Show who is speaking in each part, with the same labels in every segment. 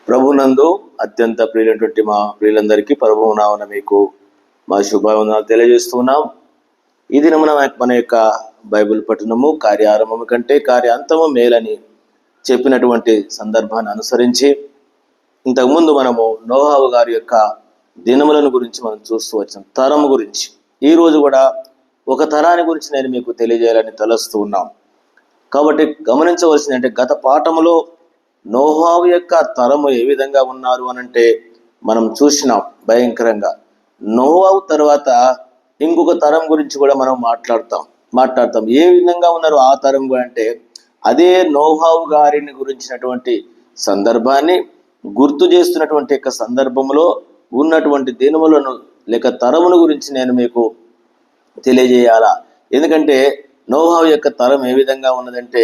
Speaker 1: ప్రభునందు అత్యంత ప్రియులైనటువంటి మా ప్రియులందరికీ ప్రభువు నామమున మీకు మా శుభవందనాలు తెలియజేస్తున్నాం. ఈ దినమున మన యొక్క బైబిల్ పఠనము కార్యారంభము కంటే కార్యాంతము మేలని చెప్పినటువంటి సందర్భాన్ని అనుసరించి ఇంతకుముందు మనము నోహావు గారి యొక్క దినములను గురించి మనం చూస్తూ వచ్చిన తరము గురించి ఈ రోజు కూడా ఒక తరాన్ని గురించి నేను మీకు తెలియజేయాలని తలస్తూ ఉన్నాం. కాబట్టి గమనించవలసింది అంటే గత పాఠములో నోహావు యొక్క తరము ఏ విధంగా ఉన్నారు అనంటే మనం చూసినాం. భయంకరంగా నోహావు తర్వాత ఇంకొక తరం గురించి కూడా మనం మాట్లాడతాం ఏ విధంగా ఉన్నారు ఆ తరం కూడా అంటే అదే నోహావు గారిని గురించినటువంటి సందర్భాన్ని గుర్తు చేస్తున్నటువంటి యొక్క సందర్భంలో ఉన్నటువంటి దినములను లేక తరముల గురించి నేను మీకు తెలియజేయాలా. ఎందుకంటే నోహావు యొక్క తరం ఏ విధంగా ఉన్నదంటే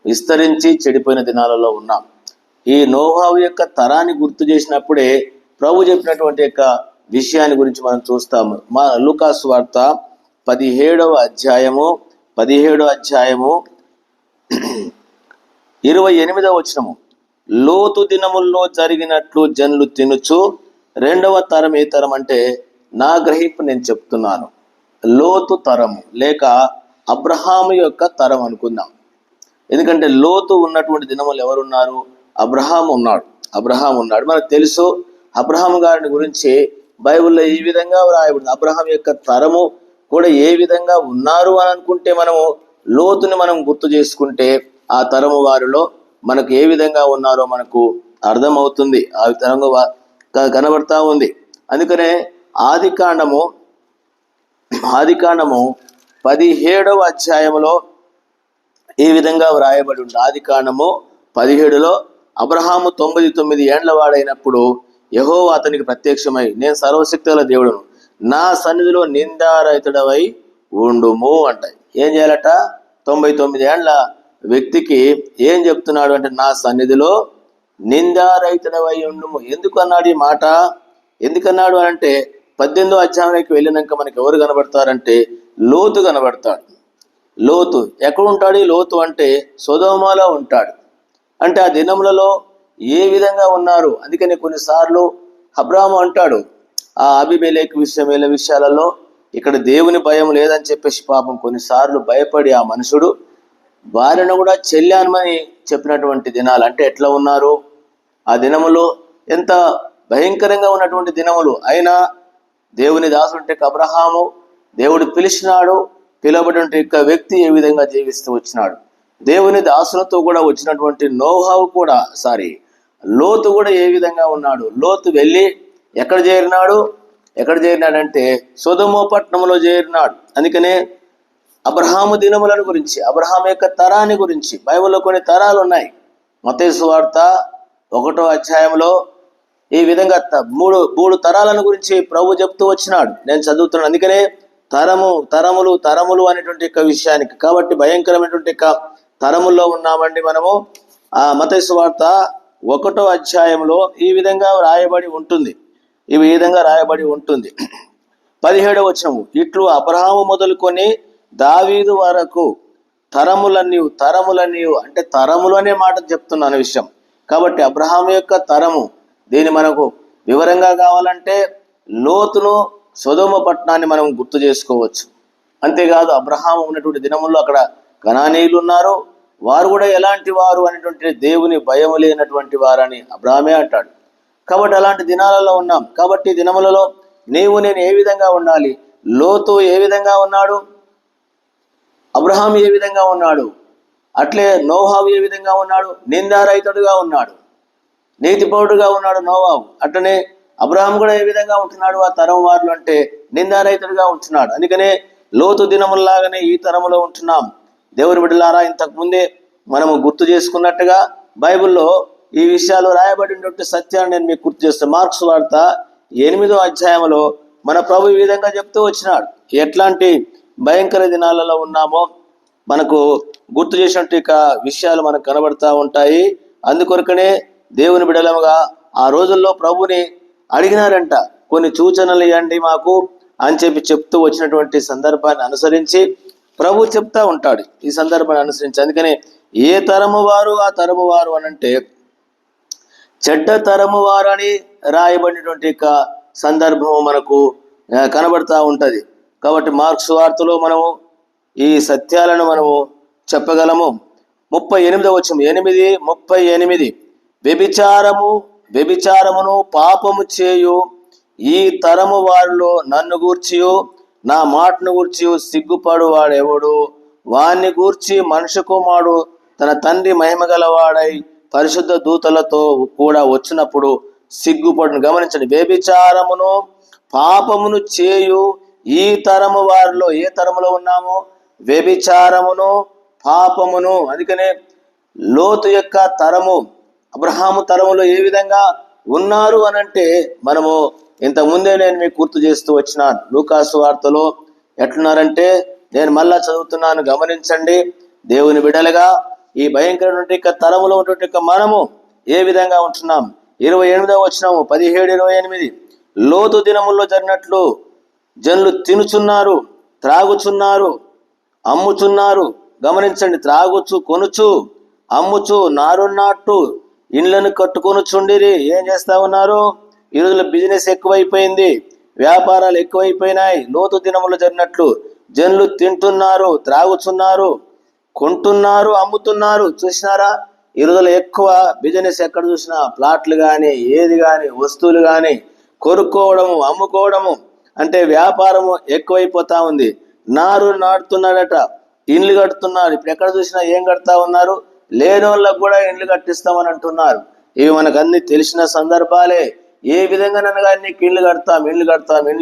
Speaker 1: విస్తరించి చెడిపోయిన దినాలలో ఉన్నాం. ఈ నోహావు యొక్క తరాన్ని గుర్తు చేసినప్పుడే ప్రభు చెప్పినటువంటి యొక్క విషయాన్ని గురించి మనం చూస్తాము. మా లూకా సువార్త 17వ అధ్యాయము 28వ వచనము. లోతు దినముల్లో జరిగినట్లు జనులు తినుచు. రెండవ తరం ఏ తరం అంటే నా గ్రహింపు నేను చెప్తున్నాను, లోతు తరము లేక అబ్రహాము యొక్క తరం అనుకుందాం. ఎందుకంటే లోతు ఉన్నటువంటి దినములు ఎవరున్నారు? అబ్రహాం ఉన్నాడు. మనకు తెలుసు అబ్రహాం గారిని గురించి బైబిల్లో ఈ విధంగా వ్రాయబడింది. అబ్రహాం యొక్క తరము కూడా ఏ విధంగా ఉన్నారు అని అనుకుంటే మనము లోతుని మనం గుర్తు చేసుకుంటే ఆ తరము వారిలో మనకు ఏ విధంగా ఉన్నారో మనకు అర్థమవుతుంది, ఆ విధంగా కనబడతా ఉంది. అందుకనే ఆది కాండము 17వ అధ్యాయంలో ఈ విధంగా వ్రాయబడి ఉంది. ఆది కాండము 17లో అబ్రహాము 99 ఏండ్ల వాడైనప్పుడు యెహోవా అతనికి ప్రత్యక్షమై, నేను సర్వశక్తి గల దేవుడును, నా సన్నిధిలో నిందారహితుడవై ఉండుము అంటాయి. ఏం చేయాలట? 99 ఏండ్ల వ్యక్తికి ఏం చెప్తున్నాడు అంటే నా సన్నిధిలో నిందారహితుడవై ఉండుము. ఎందుకు అన్నాడు ఈ మాట? ఎందుకన్నాడు అంటే 18వ అధ్యాయానికి వెళ్ళినాక మనకి ఎవరు కనబడతారంటే లోతు కనబడతాడు. లోతు ఎక్కడ ఉంటాడు? లోతు అంటే సొదొమలో ఉంటాడు. అంటే ఆ దినములలో ఏ విధంగా ఉన్నారు? అందుకని కొన్నిసార్లు అబ్రాహాము అంటాడు ఆ అబీమెలెకు విషయాలలో ఇక్కడ దేవుని భయం లేదని చెప్పేసి పాపం కొన్నిసార్లు భయపడి ఆ మనుషుడు భార్యను కూడా చెల్లానమని చెప్పినటువంటి దినాలు. అంటే ఎట్లా ఉన్నారు ఆ దినములో? ఎంత భయంకరంగా ఉన్నటువంటి దినములు. అయినా దేవుని దాసుంటే అబ్రహాము దేవుడు పిలిచినాడు. పిలవబడిన యొక్క వ్యక్తి ఏ విధంగా జీవిస్తూ వచ్చినాడు. దేవుని దాసులతో కూడా వచ్చినటువంటి లోతు కూడా ఏ విధంగా ఉన్నాడు? లోతు వెళ్ళి ఎక్కడ చేరినాడంటే సొదొమ పట్టణంలో చేరినాడు. అందుకనే అబ్రహాము దినములను గురించి, అబ్రహాము యొక్క తరాన్ని గురించి బైబిల్లో కొన్ని తరాలు ఉన్నాయి. మత్తయి సువార్త 1వ అధ్యాయంలో ఈ విధంగా మూడు తరాలను గురించి ప్రభు చెప్తూ వచ్చినాడు. నేను చదువుతున్నాను. అందుకనే తరములు అనేటువంటి యొక్క విషయానికి కాబట్టి భయంకరమైనటువంటి యొక్క తరముల్లో ఉన్నామండి మనము. ఆ మత్తయి సువార్త 1వ అధ్యాయంలో ఈ విధంగా రాయబడి ఉంటుంది. 17వ వచనము. ఇట్లు అబ్రహాము మొదలుకొని దావీదు వరకు తరములన్నీ అంటే తరములు అనే మాట చెప్తున్నాను విషయం. కాబట్టి అబ్రహాము యొక్క తరము దీన్ని మనకు వివరంగా కావాలంటే లోతును సొదొమ పట్టణాన్ని మనం గుర్తు చేసుకోవచ్చు. అంతేకాదు అబ్రహాము ఉన్నటువంటి దినముల్లో అక్కడ కనానీయులు ఉన్నారు. వారు కూడా ఎలాంటి వారు అనేటువంటి దేవుని భయం లేనటువంటి వారని అబ్రహామే అంటాడు. కాబట్టి అలాంటి దినాలలో ఉన్నాం. కాబట్టి దినములలో నేను ఏ విధంగా ఉండాలి? లోతు ఏ విధంగా ఉన్నాడు? అబ్రహాం ఏ విధంగా ఉన్నాడు? అట్లే నోహావు ఏ విధంగా ఉన్నాడు? నిందారహితుడుగా ఉన్నాడు, నీతిపరుడుగా ఉన్నాడు నోవాహు. అట్లనే అబ్రహాం కూడా ఏ విధంగా ఉంటున్నాడు? ఆ తరం వారు అంటే నిందారహితుడుగా ఉంటున్నాడు. అందుకనే లోతు దినముల్లాగానే ఈ తరములో ఉంటున్నాం. దేవుని బిడ్డలారా, ఇంతకు ముందే మనము గుర్తు చేసుకున్నట్టుగా బైబిల్లో ఈ విషయాలు రాయబడినటువంటి సత్యాన్ని నేను మీకు గుర్తు చేస్తాను. మార్కు సువార్త 8వ అధ్యాయంలో మన ప్రభు ఈ విధంగా చెప్తూ వచ్చినాడు. ఎట్లాంటి భయంకర దినాలలో ఉన్నామో మనకు గుర్తు చేసినట్టు విషయాలు మనకు కనబడతా ఉంటాయి. అందుకొరకనే దేవుని బిడ్డలుగా ఆ రోజుల్లో ప్రభుని అడిగినారంట, కొన్ని సూచనలు ఇవ్వండి మాకు అని చెప్తూ వచ్చినటువంటి సందర్భాన్ని అనుసరించి ప్రభు చెప్తా ఉంటాడు. ఈ సందర్భాన్ని అనుసరించి అందుకనే ఏ తరము వారు ఆ తరము వారు అని అంటే చెడ్డ తరము వారని రాయబడినటువంటి సందర్భం మనకు కనబడతా ఉంటుంది. కాబట్టి మార్క్స్ వార్తలో మనము ఈ సత్యాలను మనము చెప్పగలము. 38వ వచనం 8:38 వ్యభిచారమును పాపము చేయు ఈ తరము వారిలో నన్ను గూర్చియు నా మాటను గూర్చి సిగ్గుపడు వాడెవడు? వాణ్ణి గూర్చి మనుష్య కుమారుడు తన తండ్రి మహిమ గలవాడై పరిశుద్ధ దూతలతో కూడా వచ్చినప్పుడు సిగ్గుపడును. గమనించండి, వ్యభిచారమును పాపమును చేయు ఈ తరము వారిలో, ఏ తరములో ఉన్నాము? వ్యభిచారమును పాపమును. అందుకనే లోతు యొక్క తరము అబ్రహాము తరములో ఏ విధంగా ఉన్నారు అనంటే మనము ఇంతకుముందే నేను మీకు గుర్తు చేస్తూ వచ్చినాను. లూకాసు వార్తలో ఎట్లున్నారంటే, నేను మళ్ళా చదువుతున్నాను, గమనించండి. దేవుని బిడ్డలుగా ఈ భయంకరమైన తరములో ఉన్నటువంటి మనము ఏ విధంగా ఉంటున్నాం? 28వ వచనము 17-28 లోతు దినముల్లో జరిగినట్లు జనులు తినుచున్నారు, త్రాగుచున్నారు, అమ్ముచున్నారు. గమనించండి, త్రాగుచు, కొనుచు, అమ్ముచు, నారున్నట్టు ఇండ్లను కట్టుకొనుచుండిరి. ఏం చేస్తా ఉన్నారు? ఈ రోజుల్లో బిజినెస్ ఎక్కువైపోయింది, వ్యాపారాలు ఎక్కువైపోయినాయి. లోతు దినములు జరిగినట్లు జనులు తింటున్నారు, త్రాగుచున్నారు, కొంటున్నారు, అమ్ముతున్నారు. చూసినారా? ఈ రోజుల్లో ఎక్కువ బిజినెస్ ఎక్కడ చూసినా ప్లాట్లు కానీ, ఏది కానీ, వస్తువులు కానీ కొనుక్కోవడము, అమ్ముకోవడము, అంటే వ్యాపారము ఎక్కువైపోతా ఉంది. నాటుతున్నాడట, ఇండ్లు కడుతున్నారు. ఇప్పుడు ఎక్కడ చూసినా ఏం కడతా ఉన్నారు? లేని వాళ్ళకు కూడా ఇండ్లు కట్టిస్తామని అంటున్నారు. ఇవి మనకు అన్ని తెలిసిన సందర్భాలే. ఏ విధంగానగా నీకు ఇల్లు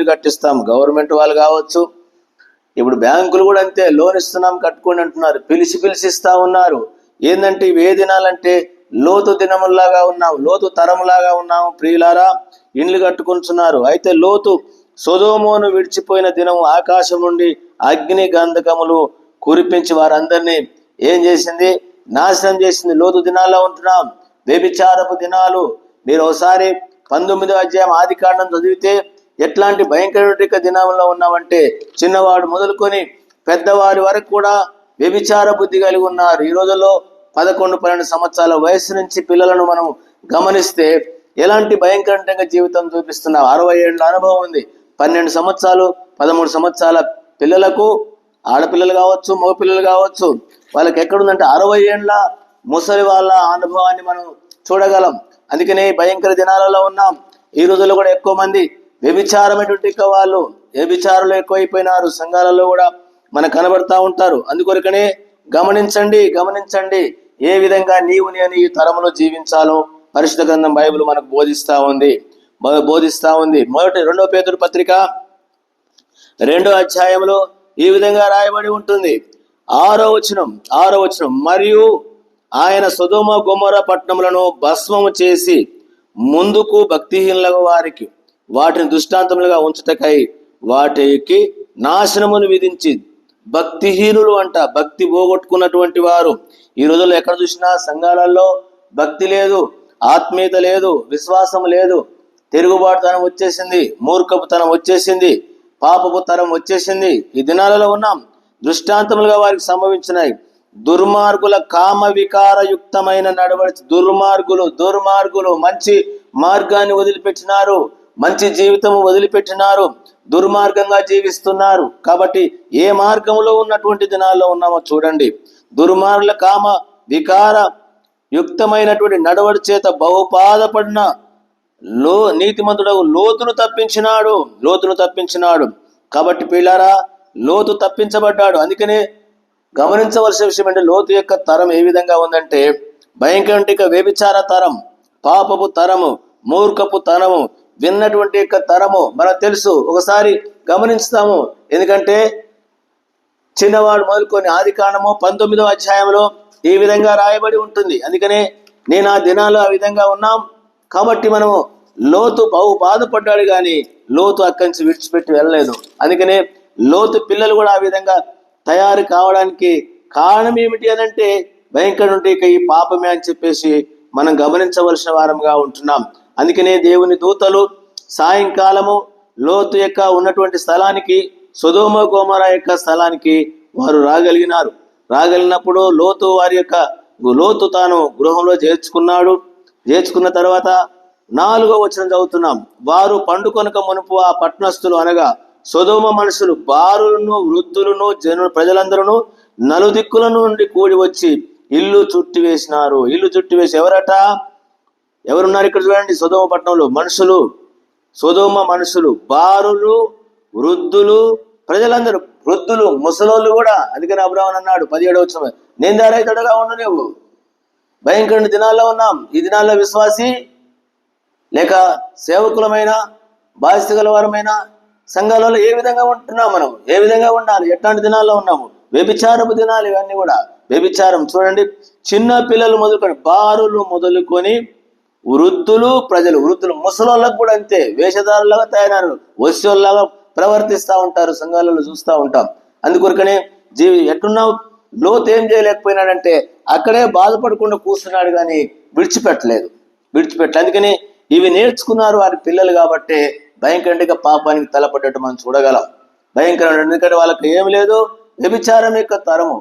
Speaker 1: కట్టిస్తాం. గవర్నమెంట్ వాళ్ళు కావచ్చు, ఇప్పుడు బ్యాంకులు కూడా అంతే, లోన్ ఇస్తున్నాం కట్టుకోండి అంటున్నారు, పిలిచి ఇస్తా ఉన్నారు. ఏంటంటే ఇవి ఏ దినాలంటే లోతు దినములాగా ఉన్నాం, లోతు తరములాగా ఉన్నాము ప్రియులారా. ఇండ్లు కట్టుకుంటున్నారు. అయితే లోతు సొదొమోను విడిచిపోయిన దినము ఆకాశం నుండి అగ్ని గంధకములు కురిపించి వారందరినీ ఏం చేసింది? నాశనం చేసింది. లోతు దినాల్లో ఉంటున్నాం, వ్యభిచారపు దినాలు. మీరు ఒకసారి 19వ అధ్యాయం ఆదికాండం చదివితే ఎట్లాంటి భయంకరమైన దినంలో ఉన్నామంటే, చిన్నవాడు మొదలుకొని పెద్దవారి వరకు కూడా వ్యభిచార బుద్ధి కలిగి ఉన్నారు. ఈ రోజుల్లో 11-12 సంవత్సరాల వయసు నుంచి పిల్లలను మనం గమనిస్తే ఎలాంటి భయంకరంగా జీవితం చూపిస్తున్నాం. 60 ఏళ్ళ అనుభవం ఉంది. 12 సంవత్సరాలు 13 సంవత్సరాల పిల్లలకు, ఆడపిల్లలు కావచ్చు, మగపిల్లలు కావచ్చు, వాళ్ళకి ఎక్కడుందంటే 60 ఏళ్ళ ముసలి వాళ్ళ అనుభవాన్ని మనం చూడగలం. అందుకనే భయంకర దినాలలో ఉన్నాం. ఈ రోజుల్లో కూడా ఎక్కువ మంది వ్యభిచారమైనటువంటి వాళ్ళు, వ్యభిచారులు ఎక్కువైపోయినారు. సంఘాలలో కూడా మనకు కనబడతా ఉంటారు. అందుకొరకనే గమనించండి ఏ విధంగా నీవు నేను ఈ తరంలో జీవించాలో పరిశుద్ధ గ్రంథం బైబిల్ మనకు బోధిస్తా ఉంది. 2వ పేతురు పత్రిక 2వ అధ్యాయంలో ఈ విధంగా రాయబడి ఉంటుంది. 6వ వచనం మరియు ఆయన సొదొమ గొమొర్రా పట్టణములను భస్మము చేసి ముందుకు భక్తిహీనుల వారికి వాటిని దృష్టాంతములుగా ఉంచుటకై వాటికి నాశనమును విధించి, భక్తిహీనులు అంట, భక్తి పోగొట్టుకున్నటువంటి వారు. ఈ రోజుల్లో ఎక్కడ చూసినా సంఘాలలో భక్తి లేదు, ఆత్మీయత లేదు, విశ్వాసం లేదు, తిరుగుబాటుతనం వచ్చేసింది, మూర్ఖపుతనం వచ్చేసింది, పాపపు తరం వచ్చేసింది. ఈ దినాలలో ఉన్నాం. దృష్టాంతములుగా వారికి సంభవించినాయి. దుర్మార్గుల కామ వికారయుక్తమైన నడవడి. దుర్మార్గులు మంచి మార్గాన్ని వదిలిపెట్టినారు, మంచి జీవితము వదిలిపెట్టినారు, దుర్మార్గంగా జీవిస్తున్నారు. కాబట్టి ఏ మార్గంలో ఉన్నటువంటి దినాల్లో ఉన్నామో చూడండి. దుర్మార్గుల కామ వికార యుక్తమైనటువంటి నడవడి చేత బహుపాదపడిన నీతిమంతుడు లోతును తప్పించినాడు. కాబట్టి పిల్లారా, లోతు తప్పించబడ్డాడు. అందుకనే గమనించవలసిన విషయం అంటే, లోతు యొక్క తరం ఏ విధంగా ఉందంటే భయంకర వ్యభిచార తరం, పాపపు తరము, మూర్ఖపు తరము, విన్నటువంటి యొక్క తరము మనకు తెలుసు. ఒకసారి గమనిస్తాము. ఎందుకంటే చిన్నవాడు మొదలుకొని ఆదికాండము 19వ అధ్యాయంలో ఈ విధంగా రాయబడి ఉంటుంది. అందుకనే నేను ఆ దినాలు ఆ విధంగా ఉన్నాం. కాబట్టి మనము లోతు బహు బాధపడ్డాడు, కానీ లోతు అక్కడి నుంచి విడిచిపెట్టి వెళ్ళలేదు. అందుకనే లోతు పిల్లలు కూడా ఆ విధంగా తయారు కావడానికి కారణం ఏమిటి అనంటే భయంకర ఈ పాపమే అని చెప్పేసి మనం గమనించవలసిన వారంగా ఉంటున్నాం. అందుకనే దేవుని దూతలు సాయంకాలము లోతు యొక్క ఉన్నటువంటి స్థలానికి, సొదొమ గొమొర్రా యొక్క స్థలానికి వారు రాగలిగినప్పుడు లోతు తాను గృహంలో చేర్చుకున్నాడు. చేర్చుకున్న తర్వాత 4వ వచనం చదువుతున్నాం. వారు పండుకొనక మునుపు ఆ పట్టణస్థులు అనగా సొదొమ మనుషులు బారులను వృద్ధులను ప్రజలందరూ నలుదిక్కుల నుండి కూడి వచ్చి ఇల్లు చుట్టివేసినారు. ఇల్లు చుట్టివేసి ఎవరున్నారు ఇక్కడ చూడండి, సొదొమ పట్టణంలో మనుషులు, సొదొమ మనుషులు బారులు వృద్ధులు ప్రజలందరూ, వృద్ధులు ముసలోళ్ళు కూడా. అందుకని అబ్రాహాము అన్నాడు 17వ వచనం, నిందారహితుడుగా ఉండు, నువ్వు భయంకర దినాల్లో ఉన్నాం. ఈ దినాల్లో విశ్వాసి లేక సేవకులమైన బాధ్యత గల వారమైన సంఘాలలో ఏ విధంగా ఉంటున్నాం, మనం ఏ విధంగా ఉండాలి, ఎట్లాంటి దినాల్లో ఉన్నాము? వ్యభిచారపు దినాలు ఇవన్నీ కూడా. వ్యభిచారం చూడండి, చిన్న పిల్లలు మొదలుకొని బారులు మొదలుకొని వృద్ధులు ప్రజలు, వృద్ధులు ముసలోళ్ళకు కూడా అంతే, వేషధారులాగా తయారు, వశ్యోల్లాగా ప్రవర్తిస్తూ ఉంటారు, సంఘాలలో చూస్తూ ఉంటాం. అందుకొరకనే ఎట్టున్నావు, లోతు ఏం చేయలేకపోయినాడంటే అక్కడే బాధపడకుండా కూర్చున్నాడు, కానీ విడిచిపెట్టలేదు. అందుకని ఇవి నేర్చుకున్నారు వారి పిల్లలు కాబట్టి భయంకరంగా పాపానికి తలపడ్డట్టు మనం చూడగలం. భయంకరమైన, ఎందుకంటే వాళ్ళకి ఏం లేదు, వ్యభిచారం యొక్క తరము.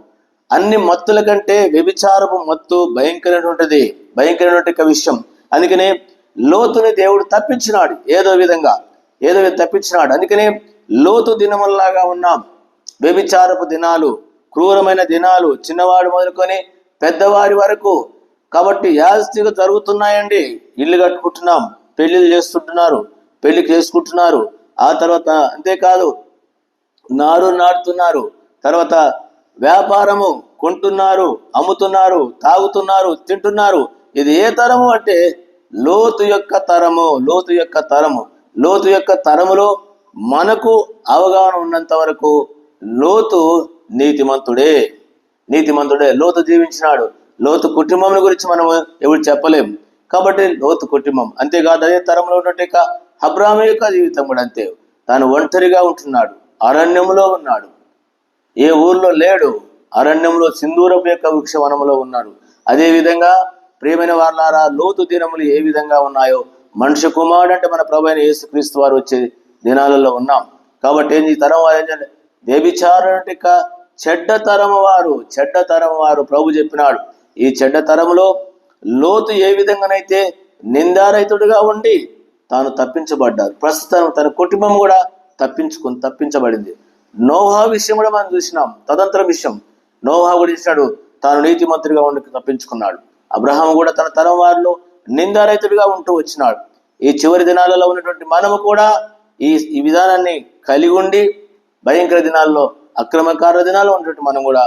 Speaker 1: అన్ని మత్తుల కంటే వ్యభిచారపు మత్తు భయంకరమైనటువంటిది, భయంకరమైన విషయం. అందుకనే లోతుని దేవుడు తప్పించినాడు, ఏదో విధంగా తప్పించినాడు. అందుకనే లోతు దినముల్లాగా ఉన్నాం. వ్యభిచారపు దినాలు, క్రూరమైన దినాలు, చిన్నవాడు మొదలుకొని పెద్దవాడి వరకు. కాబట్టి యాదృచ్ఛికంగా జరుగుతున్నాయండి. ఇల్లు కట్టుకుంటున్నాం, పెళ్లిళ్ళు చేసుకుంటున్నారు. ఆ తర్వాత అంతేకాదు నాటుతున్నారు, తర్వాత వ్యాపారము కొంటున్నారు, అమ్ముతున్నారు, తాగుతున్నారు, తింటున్నారు. ఇది ఏ తరము అంటే లోతు యొక్క తరములో మనకు అవగాహన ఉన్నంత వరకు లోతు నీతిమంతుడే. లోతు జీవించినాడు. లోతు కుటుంబం గురించి మనం ఎవరు చెప్పలేం. కాబట్టి లోతు కుటుంబం, అంతేకాదు అదే తరంలో ఉన్నట్టు అబ్రాహాము యొక్క జీవితం కూడా అంతే. తాను ఒంటరిగా ఉంటున్నాడు, అరణ్యంలో ఉన్నాడు, ఏ ఊర్లో లేడు, అరణ్యంలో సింధూరపు యొక్క వృక్షవనంలో ఉన్నాడు. అదేవిధంగా ప్రియమైన వారలారా, లోతు దినములు ఏ విధంగా ఉన్నాయో మనుష్య కుమారుడు అంటే మన ప్రభువైన యేసుక్రీస్తు వారు వచ్చే దినాలలో ఉన్నాం. కాబట్టి ఈ తరం వారు ఏంటంటే వ్యభిచారం అంటే చెడ్డ తరం వారు ప్రభు చెప్పినాడు. ఈ చెడ్డ తరములో లోతు ఏ విధంగానైతే నిందారహితుడిగా ఉండి తాను తప్పించబడ్డాడు. ప్రస్తుతం తన కుటుంబం కూడా తప్పించబడింది. నోహా విషయం కూడా మనం చూసినాం, తదంతర విషయం. నోహా కూడా ఇచ్చినాడు, తాను నీతిమంతుడిగా ఉండి తప్పించుకున్నాడు. అబ్రహాము కూడా తన తరం వారిలో నిందారహితుడిగా ఉంటూ వచ్చినాడు. ఈ చివరి దినాలలో ఉన్నటువంటి మనము కూడా ఈ విధానాన్ని కలిగి ఉండి భయంకర దినాల్లో, అక్రమకార దినాల్లో ఉన్నటువంటి మనం కూడా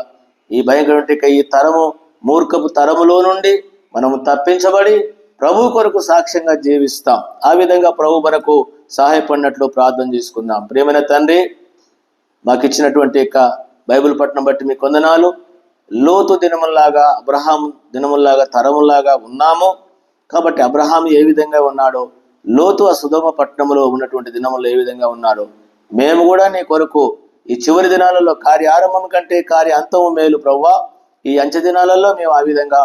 Speaker 1: ఈ భయంకర ఈ తరము, మూర్ఖపు తరములో నుండి మనము తప్పించబడి ప్రభు కొరకు సాక్ష్యంగా జీవిస్తాం. ఆ విధంగా ప్రభు మనకు సహాయపడినట్లు ప్రార్థన చేసుకుందాం. ప్రియమైన తండ్రి, మాకు ఇచ్చినటువంటి బైబిల్ పట్టణం బట్టి మీ కొందనాలు. లోతు దినముల్లాగా, అబ్రహాం దినముల్లాగా, తరముల్లాగా ఉన్నాము. కాబట్టి అబ్రహాం ఏ విధంగా ఉన్నాడో, లోతు ఆ సొదొమ పట్టణంలో ఉన్నటువంటి దినములు ఏ విధంగా ఉన్నాడో, మేము కూడా నీ కొరకు ఈ చివరి దినాలలో కార్యారంభం కంటే కార్యాంతము మేలు ప్రభువా. ఈ అంచె దినాలలో మేము ఆ విధంగా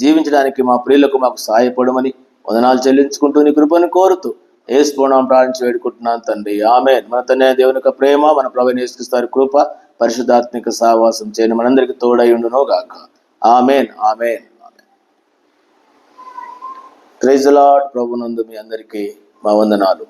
Speaker 1: జీవించడానికి మా ప్రియులకు మాకు సహాయపడమని వందనాలు చెల్లించుకుంటూ నీ కృపను కోరుతూ యేసు నామమున ప్రార్థించి వేడుకుంటున్నాను తండ్రి, ఆమేన్. మన తండ్రి దేవుని యొక్క ప్రేమ, మన ప్రభువైన యేసుక్రీస్తు వారి కృప, పరిశుద్ధాత్మిక సహవాసం చేయని మనందరికీ తోడై ఉండును గాక. ఆమేన్. Praise the Lord. ప్రభునందు మీ అందరికీ మా వందనాలు.